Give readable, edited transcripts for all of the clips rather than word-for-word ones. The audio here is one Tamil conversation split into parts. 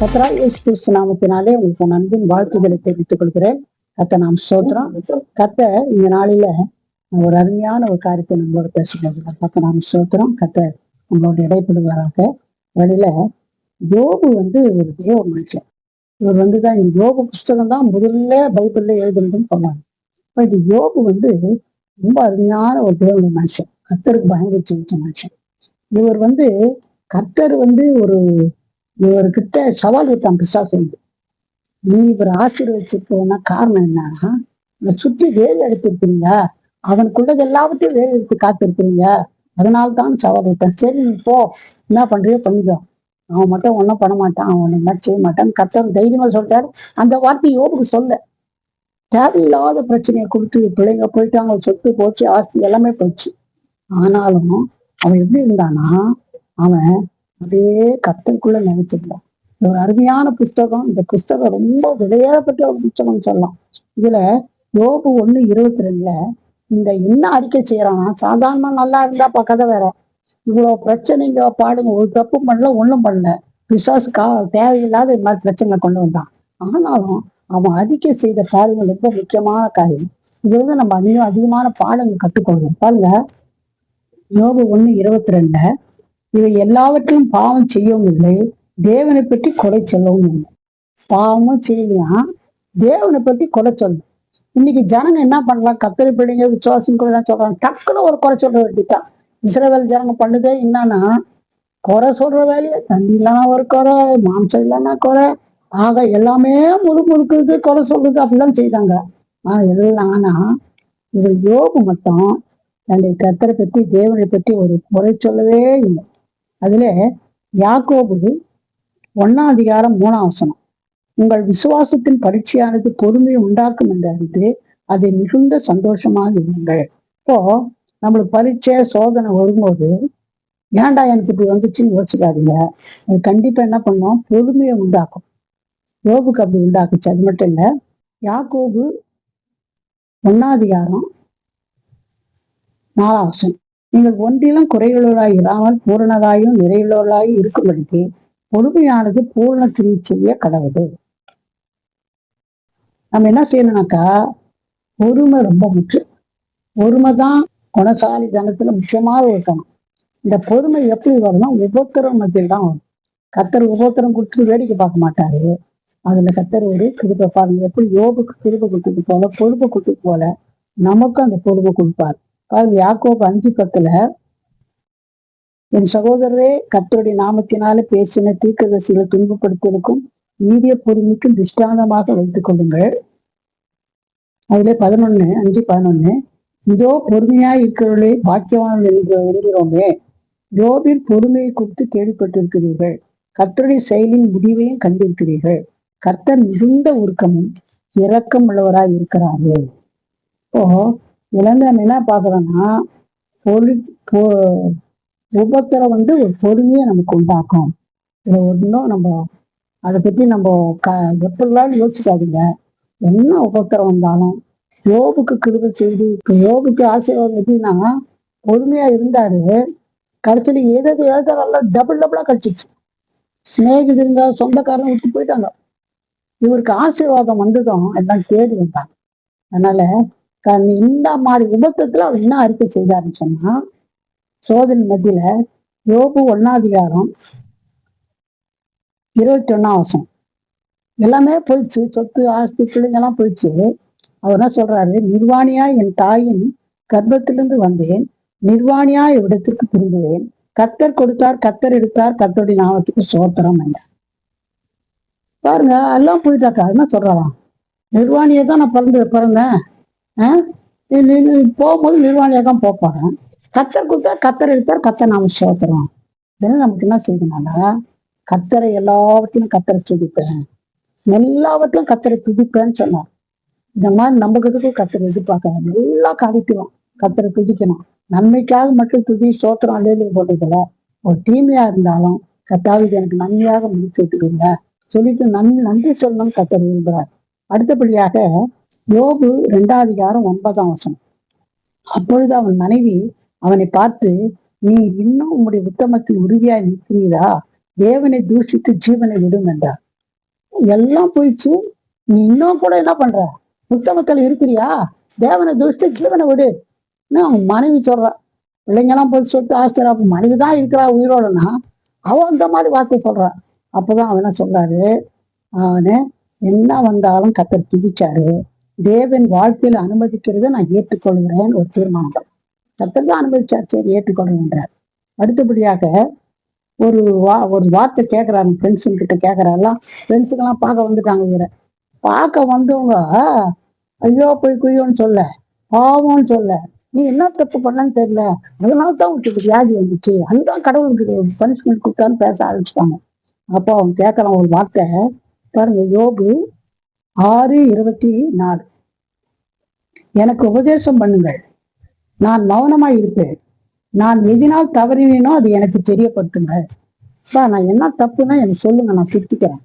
கர்த்தராகிய இயேசு கிறிஸ்து நாமத்தினாலே உங்களுக்கு அன்பின் வாழ்த்துக்களை தெரிவித்துக் கொள்கிறேன். கர்த்தர் நாம் ஸ்தோத்திரம். கர்த்தர் இந்த நாளில ஒரு அருமையான ஒரு காரியத்தை நம்மளோட பேசுகிறது. கர்த்தர் நாம் ஸ்தோத்திரம். கர்த்தர் நம்மளோட இடைப்படுவாராக. வழியில யோபு ஒரு தேவ மனுஷன். இவர் தான் இந்த யோபு புஸ்தகம் தான் முதல்ல பைபிள்ல எழுதுனதுன்னு சொன்னாங்க. இப்ப இது யோபு ரொம்ப அருமையான ஒரு தேவனுடைய மனுஷன். கர்த்தருக்கு பயங்கரிச்சு வச்ச மனுஷன். இவர் கர்த்தர் இவர்கிட்ட சவால் விட்டான் பிசாசு. நீ இவர் ஆசீர்வதிச்சிருக்கா காரணம் என்னன்னா, சுற்றி வேலை எடுத்திருக்கிறீங்க, அவனுக்குள்ளது எல்லாவற்றையும் வேலை எடுத்து காத்திருக்கிறீங்க, அதனால்தான் சவால் விட்டான். சரி நீ போ, என்ன பண்றியோ பண்ணிக்கோ, அவன் மட்டும் ஒன்றும் பண்ண மாட்டான், அவன் என்ன செய்ய மாட்டான். கர்த்தர் தைரியமா சொல்லிட்டாரு. அந்த வார்த்தை யோபுக்கு சொல்ல, தேவையில்லாத பிரச்சனையை கொடுத்து பிள்ளைங்க போயிட்டாங்க, சொத்து போச்சு, ஆஸ்தி எல்லாமே போச்சு. ஆனாலும் அவன் எப்படி இருந்தானா, அவன் அப்படியே கர்த்தருக்குள்ள நினைச்சிருந்தான். ஒரு அருமையான புஸ்தகம். இந்த புஸ்தகம் ரொம்ப விலையேறப்பட்ட ஒரு புஸ்தகம் சொல்லலாம். இதுல யோபு 1:22 இந்த என்ன அறிக்கை செய்யறான்னா, சாதாரணமா நல்லா இருந்தா கதை வேற. இவ்வளவு பிரச்சனைங்க பாடுங்க, ஒரு தப்பு பண்ணல, ஒண்ணும் பண்ணல, பிசாசு தேவையில்லாத இது மாதிரி பிரச்சனை கொண்டு வந்தான். ஆனாலும் அவன் அறிக்கை செய்த காரியங்கள் ரொம்ப முக்கியமான காரியம். இது நம்ம அதிகமான பாடங்கள் கற்றுக்கொள்வோம். பாருங்க, யோபு 1:22 இவை எல்லாவற்றையும் பாவம் செய்யவும் இல்லை, தேவனை பற்றி கொலை சொல்லவும் இல்லை. பாவமும் செய்யலாம், தேவனை பற்றி கொலை சொல்லணும். இன்னைக்கு ஜனங்க என்ன பண்ணலாம், கர்த்தரை பிள்ளைங்க விசுவாசம் கூட சொல்றாங்க, டக்குன்னு ஒரு குறை சொல்ற வேண்டியதான். இஸ்ரவேல் ஜனங்க பண்ணுதே என்னன்னா, குறை சொல்ற வேலையை, தண்ணி இல்லைன்னா ஒரு குறை, மாம்சம் இல்லைன்னா குறை, ஆக எல்லாமே முழுக்குது, குறை சொல்றது அப்படிலாம் செய்தாங்க. ஆனா இது யோபு மட்டும் தன்னுடைய கர்த்தரை பற்றி தேவனை பற்றி ஒரு குறை சொல்லவே இல்லை. அதுல யாக்கோபு 1:3 உங்கள் விசுவாசத்தின் பரீட்சையானது பொறுமையை உண்டாக்கும் என்று அறிந்து அதை மிகுந்த சந்தோஷமாக இருங்கள். இப்போ நம்மளுக்கு பரீட்சை சோதனை வரும்போது, ஏன்டா எனக்கு இப்படி வந்துச்சுன்னு யோசிக்காதீங்க. அது கண்டிப்பா என்ன பண்ணும், பொறுமையை உண்டாக்கும். யோபுக்கு அப்படி உண்டாக்குச்சு. அது மட்டும் இல்ல, யாக்கோபு 1:4 நீங்கள் ஒன்றிலும் குறையுள்ளவராய் இராமல் பூரணதாயும் நிறையுள்ளவர்களாய் இருக்கும்படிக்கு பொறுமையானது பூர்ண கிரியை செய்ய கடவுது. நம்ம என்ன செய்யணும்னாக்கா, பொறுமை ரொம்ப முக்கியம். பொறுமை தான் குணசாலி தனத்துல முக்கியமாக இருக்கணும். இந்த பொறுமை எப்படி வரும்னா, உபத்திரம் மத்தியில் தான் வரும். கர்த்தர் உபத்திரம் கொடுத்து வேடிக்கை பார்க்க மாட்டாரு. அதுல கர்த்தர் ஒரு கிருபை பாருங்க, எப்படி யோபுக்கு கிருபை கொடுத்தது போல, பொறுப்பை கொடுத்தது போல நமக்கும் அந்த பொறுப்பை கொடுப்பாரு. யாக்கோபு 5:10 என் சகோதரரே, கர்த்தருடைய நாமத்தினால பேசின தீர்க்கதரிசிகளை துன்பப்படுத்திருக்கும் நீடிய பொறுமைக்கும் திஷ்டாந்தமாக வைத்துக் கொள்ளுங்கள். அதுல 5:11 இதோ பொறுமையாய் இருக்கிறவர்களே பாக்கியவான்கள் என்கிறோமே, யோபின் பொறுமையை குறித்து கேள்விப்பட்டிருக்கிறீர்கள், கர்த்தருடைய செயலின் முடிவையும் கண்டிருக்கிறீர்கள், கர்த்தர் மிகுந்த உருக்கமும் இரக்கம் உள்ளவராய் இருக்கிறார்கள். இப்போ இளைஞன் என்ன பாக்குறோம்னா, உபத்திரம் ஒரு பொறுமையை நமக்கு உண்டாக்கும். இதுல ஒன்றும் நம்ம அதை பத்தி நம்ம எப்படிலாம் யோசிக்காதீங்க. என்ன உபத்திரம் வந்தாலும் யோபுக்கு கிருபை செய்து, யோபுக்கு ஆசீர்வாதம் எப்படின்னா, பொறுமையா இருந்தாரு. கடைசியில எதாவது எழுதாரெல்லாம் டபுளா கிடைச்சிச்சு. சிநேகிதங்க சொந்தக்காரங்க விட்டு போயிட்டாங்க. இவருக்கு ஆசீர்வாதம் வந்ததும் எல்லாம் தேடி வந்தாங்க. அதனால இந்த மாதிரி உபத்திரத்துல அவர் என்ன அறிக்கை செய்தாருன்னு சொன்னா, சோதனை மத்தியில யோபு 1:21 எல்லாமே போயிடுச்சு, சொத்து ஆஸ்தி பிள்ளைங்க எல்லாம் போயிடுச்சு. அவர் என்ன சொல்றாரு, நிர்வாணியா என் தாயின் கர்ப்பத்திலிருந்து வந்தேன், நிர்வாணியா இவ்விடத்திற்கு திரும்புவேன், கர்த்தர் கொடுத்தார், கர்த்தர் எடுத்தார், கர்த்தருடைய நாமத்துக்கு சோத்திரம் என்ன. பாருங்க, எல்லாம் போயிட்டாக்கா. என்ன சொல்றாராம், நிர்வாணியை தான் நான் பிறந்தேன், போகும்போது நிர்வாணியாக தான் போறேன், கர்த்தர் கொடுத்தா, கர்த்தர் எடுத்தார், கர்த்தர் நாம சோத்திரம். இதெல்லாம் நமக்கு என்ன செய்யணும்னா, கர்த்தரை எல்லாவற்றையும் கர்த்தரை துதிப்பேன், எல்லாவற்றையும் கர்த்தரை துதிப்பேன்னு சொன்னார். இந்த மாதிரி நம்ம கிட்ட கர்த்தரை எதிர்பார்க்கணும். எல்லா காரியத்திலும் கர்த்தரை துதிக்கணும். நன்மைக்காக மட்டும் துதி சோத்திரம் அல்லையில போட்டதில்ல. ஒரு தீமையா இருந்தாலும் கர்த்தாவுக்கு எனக்கு நன்மையாக முடிச்சு விட்டுருங்க சொல்லிட்டு நன்றி சொல்லணும் கர்த்தர் விரும்புகிறார். அடுத்தபடியாக யோபு 2:9 அப்பொழுது அவன் மனைவி அவனை பார்த்து, நீ இன்னும் உம்முடைய உத்தமத்தில் உறுதியாய் நிற்கிறீரா, தேவனை தூஷித்து ஜீவனை விடும் என்றார். எல்லாம் போயிடுச்சு. நீ இன்னும் கூட என்ன பண்ற? உத்தமத்தில் இருக்கிறியா? தேவனை துஷ்ட ஜீவனை விடு. அவங்க மனைவி சொல்றா. பிள்ளைங்கெல்லாம் போய் சொத்து ஆஸ்திரா மனைவி தான் இருக்கிறா உயிரோடனா, அவன் அந்த மாதிரி வார்த்தை சொல்றான். அப்பதான் அவன் என்ன சொல்றாரு, அவனு என்ன வந்தாலும் கத்தர் திதிச்சாரு. தேவன் வாழ்க்கையில அனுமதிக்கிறத நான் ஏற்றுக்கொள்கிறேன் ஒரு தீர்மானம். கத்தர் தான் அனுமதிச்சார், சரி ஏற்றுக்கொள்கிறேன்றார். அடுத்தபடியாக ஒரு வார்த்தை கேட்கிறாரு, ஃப்ரெண்ட்ஸுங்க கிட்ட கேட்கறாருலாம். ஃப்ரெண்ட்ஸுக்கெல்லாம் பார்க்க வந்துட்டாங்க. இவர பார்க்க வந்தவங்க ஐயோ போய் குய்யோன்னு சொல்ல, பாவம்னு சொல்ல, நீ என்ன தப்பு பண்ணன்னு தெரியல, அதனால தான் உங்களுக்கு வியாதி வந்துச்சு, அதுதான் கடவுளுக்கு பனிஷ்மெண்ட் கொடுத்தான்னு பேச ஆரம்பிச்சுட்டாங்க. அப்போ அவன் கேட்கறான் ஒரு வார்த்தை பாருங்க, யோபு 6:24. எனக்கு உபதேசம் பண்ணுங்கள், நான் மௌனமா இருப்பேன். நான் எதினால் தவறினோ அது எனக்கு தெரியப்படுத்துங்க. நான் என்ன தப்புன்னா எனக்கு சொல்லுங்க, நான் திருத்திக்கிறேன்.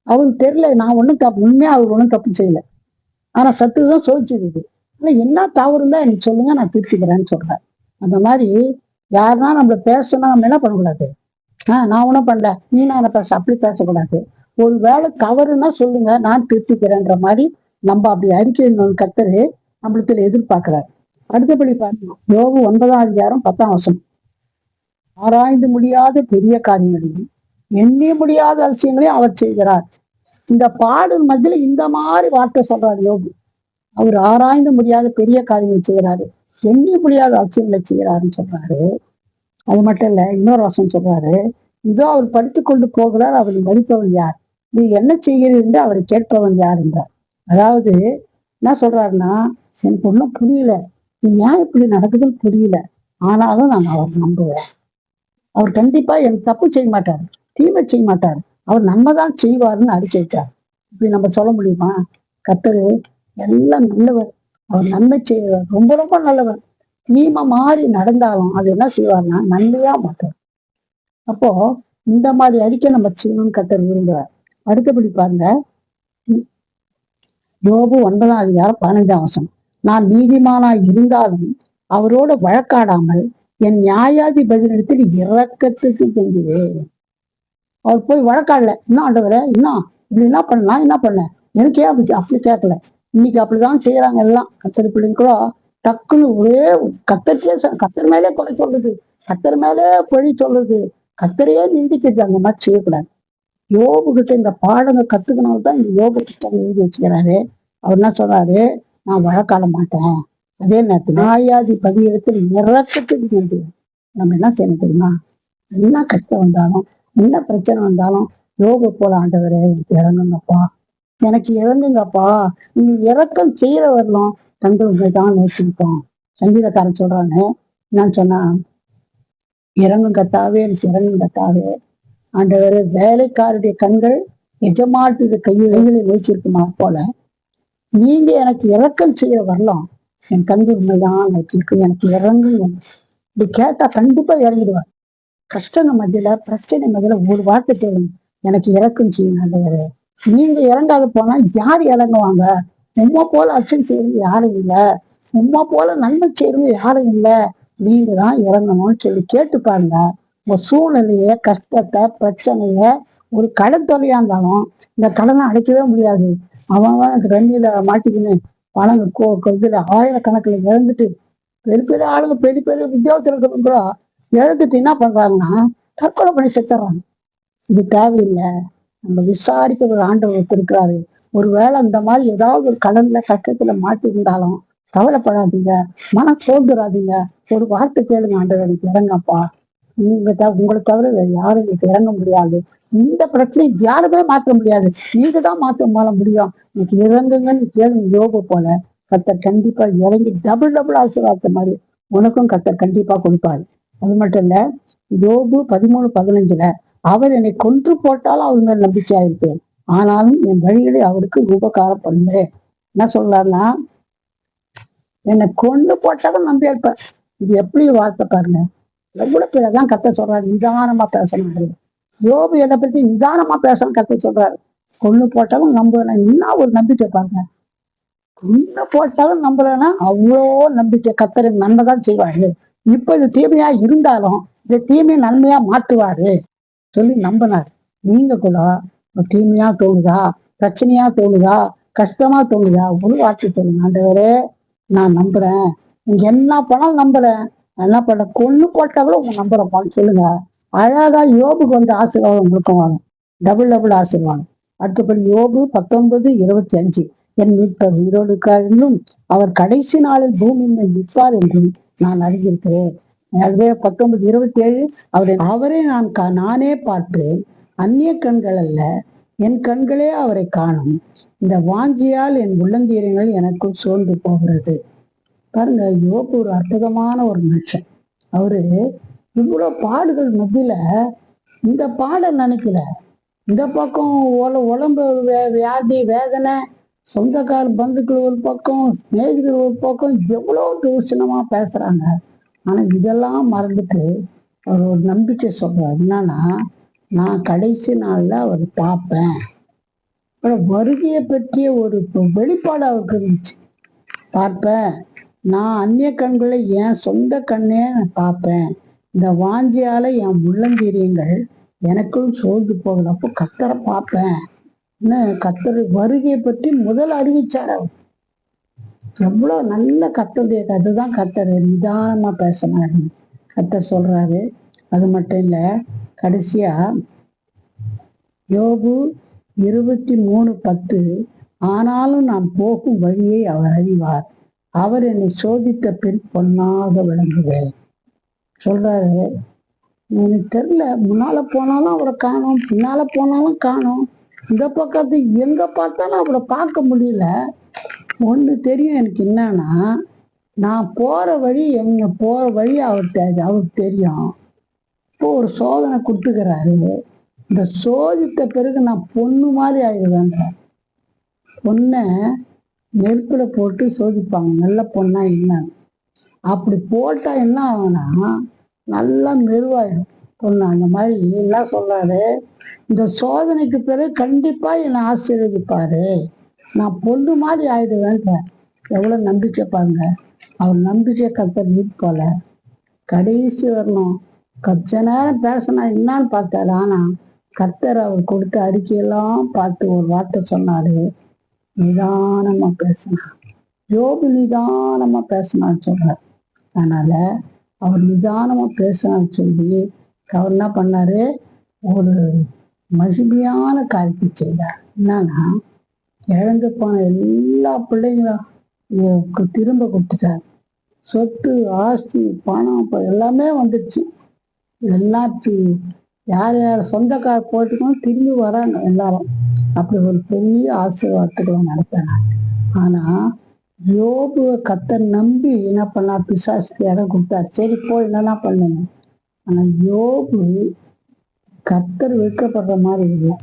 அவருக்கு தெரியல நான் ஒன்றும் தப்பு, உண்மையா அவர் ஒன்றும் தப்பு செய்யல, ஆனா சத்துதான் சோதிச்சிருக்கு. ஆனா என்ன தவறு தான் எனக்கு சொல்லுங்க, நான் திருத்திக்கிறேன்னு சொல்றேன். அந்த மாதிரி யாருன்னா நம்மள பேசணும், நம்ம என்ன பண்ணக்கூடாது, நான் ஒன்றும் பண்ணல நீ நான் பேச, அப்படி பேசக்கூடாது. ஒரு வேலை தவறுன்னா சொல்லுங்க, நான் திருத்திக்கிறேன்ற மாதிரி நம்ம அப்படி அறிக்கை கத்தரு நம்மளுக்கு எதிர்பார்க்கிறார். அடுத்தபடி பாருங்க, யோபு 9:10. ஆராய்ந்து முடியாத பெரிய காரியங்களையும் எண்ணி முடியாத அதிசயங்களையும் அவர் செய்கிறார். இந்த பாடல் மத்தியில இந்த மாதிரி வார்த்தை சொல்றாரு யோபு. அவர் ஆராய்ந்து முடியாத பெரிய காரியங்கள் செய்யறாரு, எண்ணி முடியாத அதிசயங்களை செய்யறாருன்னு சொல்றாரு. அது மட்டும் இல்ல, இன்னொரு வருஷம் சொல்றாரு, இதோ அவர் படித்துக் கொண்டு போகிறார், அவரை மதிப்பவன் யார், நீ என்ன செய்கிறீர் என்று அவரை கேட்பவன் யார் என்றார். அதாவது என்ன சொல்றாருன்னா, எனக்கு ஒன்றும் புரியல, இது ஏன் இப்படி நடக்குதுன்னு புரியல, ஆனாலும் நான் அவர் நம்புவேன். அவர் கண்டிப்பா எனக்கு தப்பு செய்ய மாட்டாரு, தீமை செய்ய மாட்டாரு, அவர் நன்மைதான் செய்வாருன்னு அறிக்கைட்டார். இப்படி நம்ம சொல்ல முடியுமா? கர்த்தர் எல்லாம் நல்லவர், அவர் நன்மை செய்வார், ரொம்ப ரொம்ப நல்லவர். தீமை மாறி நடந்தாலும் அது என்ன செய்வார்னா நன்மையா மாட்டார். அப்போ இந்த மாதிரி அறிக்கை நம்ம செய்யணும்னு கர்த்தர் விரும்புறார். அடுத்தபடி பாருங்க, யோபு 9:15. நான் நீதிமானா இருந்தாலும் அவரோட வழக்காடாமல் என் நியாயாதிபதியிடத்தில் இரக்கத்துக்கு செஞ்சுவேன். அவர் போய் வழக்காடல, என்ன ஆண்டவரே இன்னும் இப்படி என்ன பண்ணலாம், என்ன பண்ண எனக்கு ஏன் அப்படி கேட்கல. இன்னைக்கு அப்படிதான் செய்யறாங்க எல்லாம். கத்தர் பிள்ளைங்க கூட டக்குன்னு ஒரே கத்தர் மேலே கொலை சொல்றது, கத்தர் மேலே பொழி சொல்றது, கத்தரையே நிந்திக்கிறது. அந்த மாதிரி செய்யக்கூடாது. யோபு கிட்ட இந்த பாடங்க கத்துக்கணும் இந்த யோபு புத்தகம் எழுதி வச்சுக்கிறாரு. அவர் என்ன சொல்றாரு, நான் வழக்காட மாட்டேன், அதே நேரத்தில் நியாயாதிபதி இடத்தில் இறக்கத்துக்கு சென்று. நம்ம என்ன செய்யணும் தெரியுமா? என்ன கஷ்டம் வந்தாலும், என்ன பிரச்சனை வந்தாலும், யோபு போல ஆண்டவரே எனக்கு இறங்குங்கப்பா, எனக்கு இறங்குங்கப்பா, நீ இறக்கம் செய்யற வரலாம் தந்தவங்க தான் நேசிப்போம். சங்கீதக்காரன் சொல்றாங்க, நான் சொன்னா, இறங்கும் கத்தாவே எனக்கு இறங்கும் கத்தாவே, ஆண்டவரே வேலைக்காருடைய கண்கள் எஜமாட்டுடைய கைகளை நோக்கியிருக்குமா போல நீங்க எனக்கு இறக்கம் செய்ய வரலாம், என் கண்கள் உண்மைதான் நோக்கியிருக்கு, எனக்கு இறங்குங்க. இப்படி கேட்டா கண்டிப்பா இறங்கிடுவார். கஷ்டங்க மத்தியில, பிரச்சனை மத்தியில ஒரு வார்த்தை கேளுங்க, எனக்கு இறக்கம் செய்யும் ஆண்டவரே. நீங்க இறங்காத போனா யார் இறங்குவாங்க? உம்மா போல அச்சம் செய்யறது யாரும் இல்லை, உம்மா போல நன்மை செய்யறது யாரும் இல்லை, நீங்க தான் இறங்கணும்னு சொல்லி கேட்டு பாருங்க. உங்க சூழ்நிலைய, கஷ்டத்தை, பிரச்சனைய, ஒரு கடன் தொகையா இருந்தாலும் இந்த கடனை அடைக்கவே முடியாது. அவன் ரன்னில மாட்டிக்கின்னு பணம் இதுல ஆயிரக்கணக்கில் இழந்துட்டு, பெரிய பெரிய ஆளுங்க, பெரிய பெரிய உத்தியோகத்தில் இருக்கிறவங்க கூட இழந்துட்டு என்ன பண்றாங்கன்னா தற்கொலை பண்ணி செத்துறாங்க. இது தேவையில்லை. நம்ம விசாரிக்கிற ஒரு ஆண்டவர் இருக்கிறாரு. ஒருவேளை இந்த மாதிரி ஏதாவது ஒரு கடன்ல கஷ்டத்துல மாட்டி இருந்தாலும் கவலைப்படாதீங்க, மனம் சோர்ந்துடாதீங்க, ஒரு வார்த்தை கேளுங்க, ஆண்டவர் எனக்கு இறங்கப்பா, உங்களை தவிர வேற யாரும் எனக்கு இறங்க முடியாது, இந்த பிரச்சனையை யாருமே மாற்ற முடியாது, நீங்க தான் மாற்ற முடியும், எனக்கு இறங்குங்கன்னு கேளுங்க. யோபு போல கர்த்தர் கண்டிப்பா இறங்கி டபுள் ஆசீர்வாதத்த மாதிரி உனக்கும் கர்த்தர் கண்டிப்பா கொடுப்பாரு. அது மட்டும் இல்ல, யோபு 13:15 அவர் என்னை கொன்று போட்டாலும் அவர் மேல் நம்பிக்கையா இருப்பேன், ஆனாலும் என் வழிகளை அவருக்கு உபகாரம் பண்ணு. என்ன சொல்றாருன்னா, என்னை கொண்டு போட்டாலும் நம்பியா இருப்பேன். இது எப்படி வார்த்தை பாருங்க, எவ்வளவு பேர் தான் கத்த சொல்றாரு, நிதானமா பேசணும். யோபு எதை பத்தி நிதானமா பேசணும் கத்த சொல்றாரு. கொண்டு போட்டாலும் நம்புறேன், இன்னும் ஒரு நம்பிக்கை பாருங்க, கொண்டு போட்டாலும் நம்புறேன்னா அவ்வளோ நம்பிக்கை, கத்தர் நன்மைதான் செய்வாரு, இப்ப இது தீமையா இருந்தாலும் இந்த தீமையை நன்மையா மாற்றுவாரு சொல்லி நம்பினார். நீங்க கூட தீமையா தோணுதா, பிரச்சனையா தோணுதா, கஷ்டமா தோணுதா, ஒரு வார்த்தை சொல்லுங்க, ஆண்டவரே நான் நம்புறேன், நீங்க என்ன பண்ணாலும் நம்புறேன், என்ன பண்ண கொன்னு போட்டா கூட உங்க நம்புறப்பான்னு சொல்லுங்க. அழகா யோபுக்கு வந்து ஆசீர்வாதம் உங்களுக்கும் வாங்க, டபுள் டபுள் ஆசீர்வாதம். அடுத்தபடி யோபு 19:25, என் மீட்பர் உயிரோடுக்காரும் அவர் கடைசி நாளில் பூமியில் நிற்பார் என்றும் நான் அறிந்திருக்கிறேன். அதுவே 19:27, அவரை நானே பார்ப்பேன், அந்நிய கண்கள் அல்ல, என் கண்களே அவரை காணும், இந்த வாஞ்சியால் என் உள்ளந்தீரங்கள் எனக்குள் சோர்ந்து போகிறது. பாருங்க, யோபு ஒரு அற்புதமான ஒரு மனுஷன். அவரு இவ்வளவு பாடுகள் மத்தியில இந்த பாடல் நினைக்கல. இந்த பக்கம் உடம்பு வியாதி வேதனை, சொந்தக்கார பந்துக்கள் ஒரு பக்கம், சிநேகிதர் ஒரு பக்கம், எவ்வளவு தூஷணமா பேசுறாங்க. ஆனா இதெல்லாம் மறந்துட்டு அவர் ஒரு நம்பிக்கை சொல்றாரு. என்னன்னா, நான் கடைசி நாள்ல அவர் பார்ப்பேன். வருகையை பற்றிய ஒரு வெளிப்பாடு அவருக்கு இருந்துச்சு. பார்ப்பேன், நான் அந்நிய கண்களை என் சொந்த கண்ணே பார்ப்பேன், இந்த வாஞ்சியால என் உள்ளந்தீரியங்கள் எனக்கும் சோர்ந்து போகல, அப்போ கர்த்தரை பார்ப்பேன். கர்த்தர் வருகையை பற்றி முதல் அறிவிச்சார் அவர். எவ்வளவு நல்ல கர்த்தருடைய அதுதான் கர்த்தர் நிதானமா பேசினாரு. கர்த்தர் சொல்றாரு. அது மட்டும் இல்ல, கடைசியா யோபு 23:10, ஆனாலும் நான் போகும் வழியை அவர் அறிவார், அவர் என்னை சோதித்த பின் பொன்னாக விளங்குவேன் சொல்றாரு. எனக்கு தெரியல, முன்னால போனாலும் அவரை காணும், பின்னால போனாலும் காணும், இந்த பக்கத்து எங்க பார்த்தாலும் அவரை பார்க்க முடியல. ஒண்ணு தெரியும் எனக்கு, என்னன்னா, நான் போற வழி அவருக்கு தெரியும். இப்போ ஒரு சோதனை கொடுத்துக்கிறாரு. இந்த சோதித்த பிறகு நான் பொண்ணு மாதிரி ஆயிடுவேங்க. பொண்ணை நெருப்புல போட்டு சோதிப்பாங்க, நல்ல பொண்ணா என்னன்னு. அப்படி போட்டா என்ன ஆகும்னா நல்லா மெருவாயிடும் பொண்ணு. அந்த மாதிரி எல்லாம் சொல்றாரு. இந்த சோதனைக்கு பிறகு கண்டிப்பா என்னை ஆசீர்வதிப்பாரு, நான் பொண்ணு மாதிரி ஆயிடுவேன்ற. எவ்வளவு நம்பிக்கை பாருங்க. அவர் நம்பிக்கை கர்த்தர் மீட் போல கடைசி வரணும். கொஞ்ச நேரம் பேசினா என்னான்னு பார்த்தாரு. ஆனா கர்த்தர் அவர் கொடுத்த அறிக்கையெல்லாம் பார்த்து ஒரு வார்த்தை சொன்னாரு, நிதானமா பேசினார். யோபு நிதானமா பேசினான்னு சொல்றார். அதனால அவர் நிதானமா பேசினான்னு சொல்லி அவர் என்ன பண்ணாரு, ஒரு மகிமையான காரியத்தை செய்தார். என்னன்னா, இழந்து போன எல்லா பிள்ளைங்களும் திரும்ப கொடுத்துட்டார். சொத்து ஆஸ்தி பணம் எல்லாமே வந்துடுச்சு. எல்லாத்தையும் யார் யார் சொந்தக்கார போட்டுக்கணும் திரும்பி வராங்க எல்லாரும். அப்படி ஒரு பெரிய ஆசீர்வாதத்துக்கு நடத்தினார். ஆனா யோபுவை கர்த்தர் நம்பி என்ன பண்ணார், பிசாசுக்கு இடம் கொடுத்தார். சரி போய் என்னன்னா பண்ணுங்க. ஆனா யோபு கர்த்தர் வைக்கப்படுற மாதிரி இல்லை.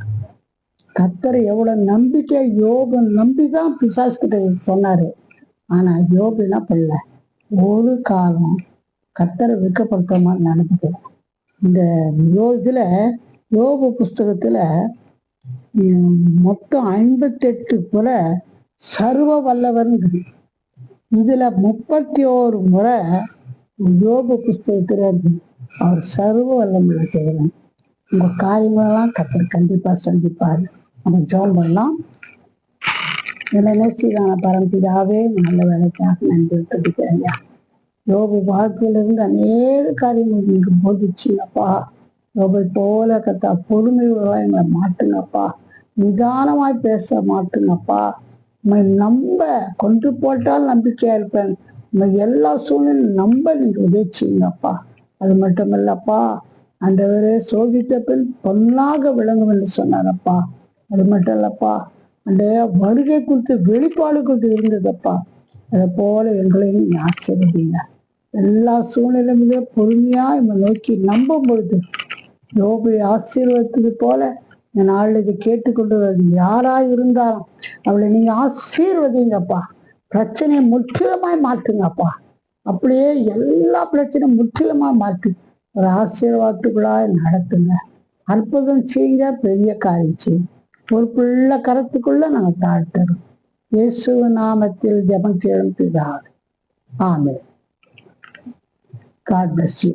கர்த்தர் எவ்வளவு நம்பிக்கை யோபு நம்பிதான் பிசாசு கிட்ட சொன்னாரு. ஆனா யோபு என்ன பண்ணல, ஒரு காலம் கர்த்தரை வெட்கப்படுத்த மாதிரி நடந்துட்டு. இந்த இதுல யோபு புஸ்தகத்துல மொத்தம் 58 போல சர்வ வல்லவர்ங்குது. இதுல 31 முறை யோபு புஸ்தகத்துல அவர் சர்வ வல்லமுள்ள தேவன். உங்க காரியங்களெல்லாம் கர்த்தர் கண்டிப்பா சந்திப்பாரு. நம்ம ஜெபம் பண்ணலாம். நேசிதான பரம்பிதாவே, நல்ல வேலைக்காக நன்றி துடிக்கிறேங்க. யோபு வாழ்க்கையிலிருந்து அநேக காரியங்கள் நீங்க போதிச்சிங்கப்பா. யோபை போல கத்தா பொறுமை எங்களை மாட்டுங்கப்பா. நிதானமாய் பேச மாட்டுங்கப்பா. உண்மை நம்ப கொண்டு போட்டால் நம்பிக்கையா இருப்பேன். உண்மை எல்லா சூழ்நிலையும் நம்ப நீங்க உதவிச்சிங்கப்பா. அது மட்டும் இல்லப்பா, ஆண்டவரே சோதித்த பின் பொன்னாக விளங்கும் என்று சொன்னாரப்பா. அது மட்டும் இல்லப்பா, அந்த வருகை குறித்து வெளிப்பாடு குறித்து இருந்ததப்பா. அதை போல எங்களையும் நீங்க ஆசீர்வதிங்க. எல்லா சூழ்நிலையிலும் பொறுமையா இவங்க நோக்கி நம்பும் பொழுது யோபை ஆசீர்வதித்தது போல இந்த நாள் இதை கேட்டுக்கொண்டு யாரா இருந்தாலும் அவளை நீங்க ஆசீர்வதிங்கப்பா. பிரச்சனையை முற்றிலுமாய் மாற்றுங்கப்பா. அப்படியே எல்லா பிரச்சனையும் முற்றிலுமா மாற்றி ஒரு ஆசீர்வாதத்துக்குள்ளாய் நடத்துங்க. அற்புதம் செய்யுங்க, பெரிய காரியம் செய்யுங்க. ஒரு பிள்ளை கரத்துக்குள்ள நாங்கள் தாழ்த்தரும். இயேசு நாமத்தில் ஜெபம் கேளும் பிதாவே. ஆமென். God bless you.